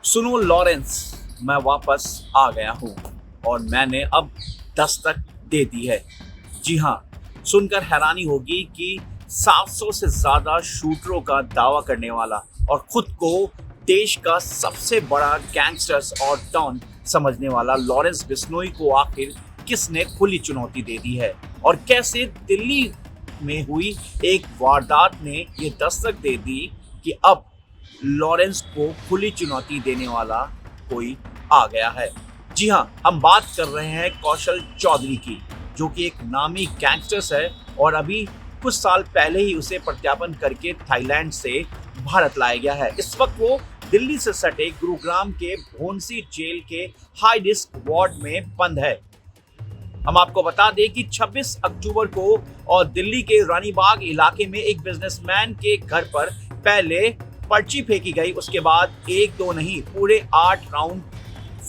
सुनो लॉरेंस, मैं वापस आ गया हूँ और मैंने अब दस्तक दे दी है। जी हाँ, सुनकर हैरानी होगी कि 700 से ज़्यादा शूटरों का दावा करने वाला और खुद को देश का सबसे बड़ा गैंगस्टर्स और डॉन समझने वाला लॉरेंस बिश्नोई को आखिर किसने खुली चुनौती दे दी है और कैसे दिल्ली में हुई एक वारदात ने ये दस्तक दे दी कि अब लॉरेंस को खुली चुनौती देने वाला कोई आ गया है। जी हाँ, हम बात कर रहे हैं कौशल चौधरी की, जो कि एक नामी गैंगस्टर है और अभी कुछ साल पहले ही उसे प्रत्यार्पण करके थाईलैंड से भारत लाया गया है। इस वक्त वो दिल्ली से सटे गुरुग्राम के भोंसी जेल के हाई रिस्क वार्ड में बंद है। हम आपको बता दें कि 26 अक्टूबर को और दिल्ली के रानीबाग इलाके में एक बिजनेसमैन के घर पर पहले पर्ची फेंकी गई, उसके बाद एक दो नहीं पूरे 8 राउंड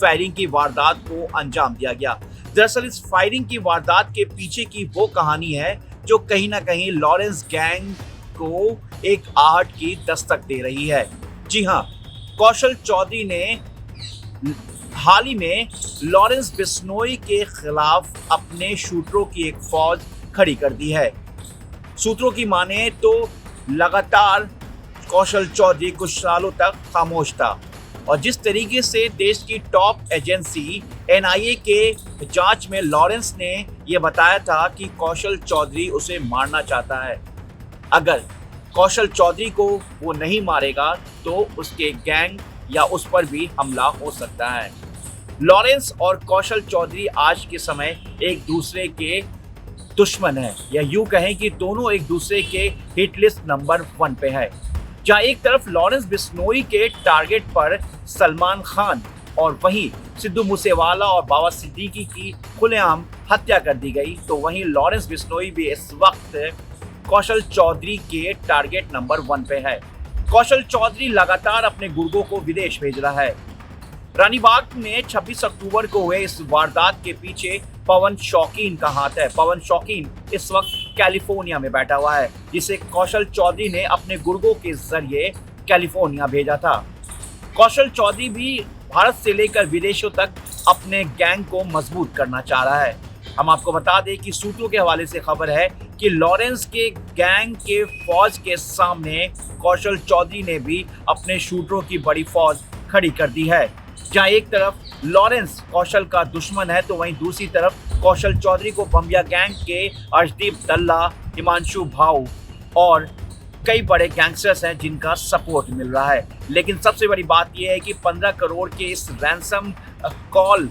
फायरिंग की वारदात को अंजाम दिया गया। दरअसल इस फायरिंग की वारदात के पीछे की वो कहानी है जो कहीं ना कहीं लॉरेंस गैंग को एक आहट की दस्तक दे रही है। जी हाँ, कौशल चौधरी ने हाल ही में लॉरेंस बिश्नोई के खिलाफ अपने शूटरों की एक फौज खड़ी कर दी है। सूत्रों की माने तो लगातार कौशल चौधरी कुछ सालों तक खामोश था और जिस तरीके से देश की टॉप एजेंसी एनआईए के जांच में लॉरेंस ने यह बताया था कि कौशल चौधरी उसे मारना चाहता है, अगर कौशल चौधरी को वो नहीं मारेगा तो उसके गैंग या उस पर भी हमला हो सकता है। लॉरेंस और कौशल चौधरी आज के समय एक दूसरे के दुश्मन हैं, या यूं कहें कि दोनों एक दूसरे के हिट लिस्ट नंबर 1 पे है। जहां एक तरफ लॉरेंस बिश्नोई के टारगेट पर सलमान खान और वहीं सिद्धू मूसेवाला और बाबा सिद्दीकी की खुलेआम हत्या कर दी गई, तो वहीं लॉरेंस बिश्नोई भी इस वक्त कौशल चौधरी के टारगेट नंबर 1 पे है। कौशल चौधरी लगातार अपने गुर्गों को विदेश भेज रहा है। रानीबाग में 26 अक्टूबर को हुए इस वारदात के पीछे पवन शौकीन का हाथ है। पवन शौकीन इस वक्त कैलिफोर्निया में बैठा हुआ है, जिसे कौशल चौधरी ने अपने गुर्गों के जरिए कैलिफोर्निया भेजा था। कौशल चौधरी भी भारत से लेकर विदेशों तक अपने गैंग को मजबूत करना चाह रहा है। हम आपको बता दें कि सूत्रों के हवाले से खबर है कि लॉरेंस के गैंग के फौज के सामने कौशल चौधरी ने भी अपने शूटरों की बड़ी फौज खड़ी कर दी है। जहां एक तरफ लॉरेंस कौशल का दुश्मन है तो वहीं दूसरी तरफ कौशल चौधरी को बम्बिया गैंग के अर्शदीप दल्ला, हिमांशु भाऊ और कई बड़े गैंगस्टर्स हैं जिनका सपोर्ट मिल रहा है। लेकिन सबसे बड़ी बात यह है कि 15 करोड़ के इस रैंसम कॉल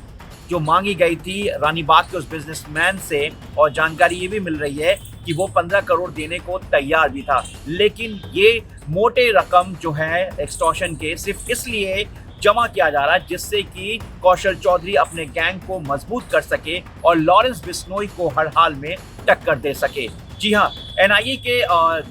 जो मांगी गई थी रानीबाग के उस बिजनेसमैन से, और जानकारी ये भी मिल रही है कि वो 15 करोड़ देने को तैयार भी था, लेकिन ये मोटे रकम जो है एक्सटॉर्शन के सिर्फ इसलिए जमा किया जा रहा है जिससे कि कौशल चौधरी अपने गैंग को मजबूत कर सके और लॉरेंस बिश्नोई को हर हाल में टक्कर दे सके। जी हाँ, एनआईए के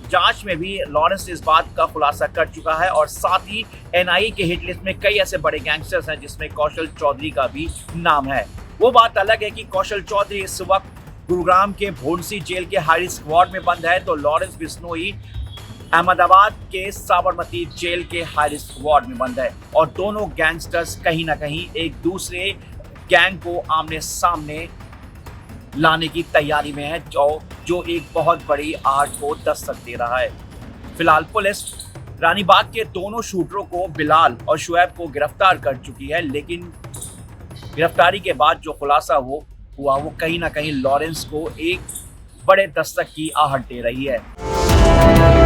जांच में भी लॉरेंस इस बात का खुलासा कर चुका है और साथ ही एनआईए के हिट लिस्ट में कई ऐसे बड़े गैंगस्टर्स हैं जिसमें कौशल चौधरी का भी नाम है। वो बात अलग है कि कौशल चौधरी इस वक्त गुरुग्राम के भोंसी जेल के हाई रिस्क वार्ड में बंद है, तो लॉरेंस बिश्नोई अहमदाबाद के साबरमती जेल के हाई रिस्क वार्ड में बंद है और दोनों गैंगस्टर्स कहीं ना कहीं एक दूसरे गैंग को आमने सामने लाने की तैयारी में है, जो एक बहुत बड़ी आहट को दस्तक दे रहा है। फिलहाल पुलिस रानीबाग के दोनों शूटरों को बिलाल और शुएब को गिरफ्तार कर चुकी है, लेकिन गिरफ्तारी के बाद जो खुलासा हुआ वो कहीं ना कहीं लॉरेंस को एक बड़े दस्तक की आहट दे रही है।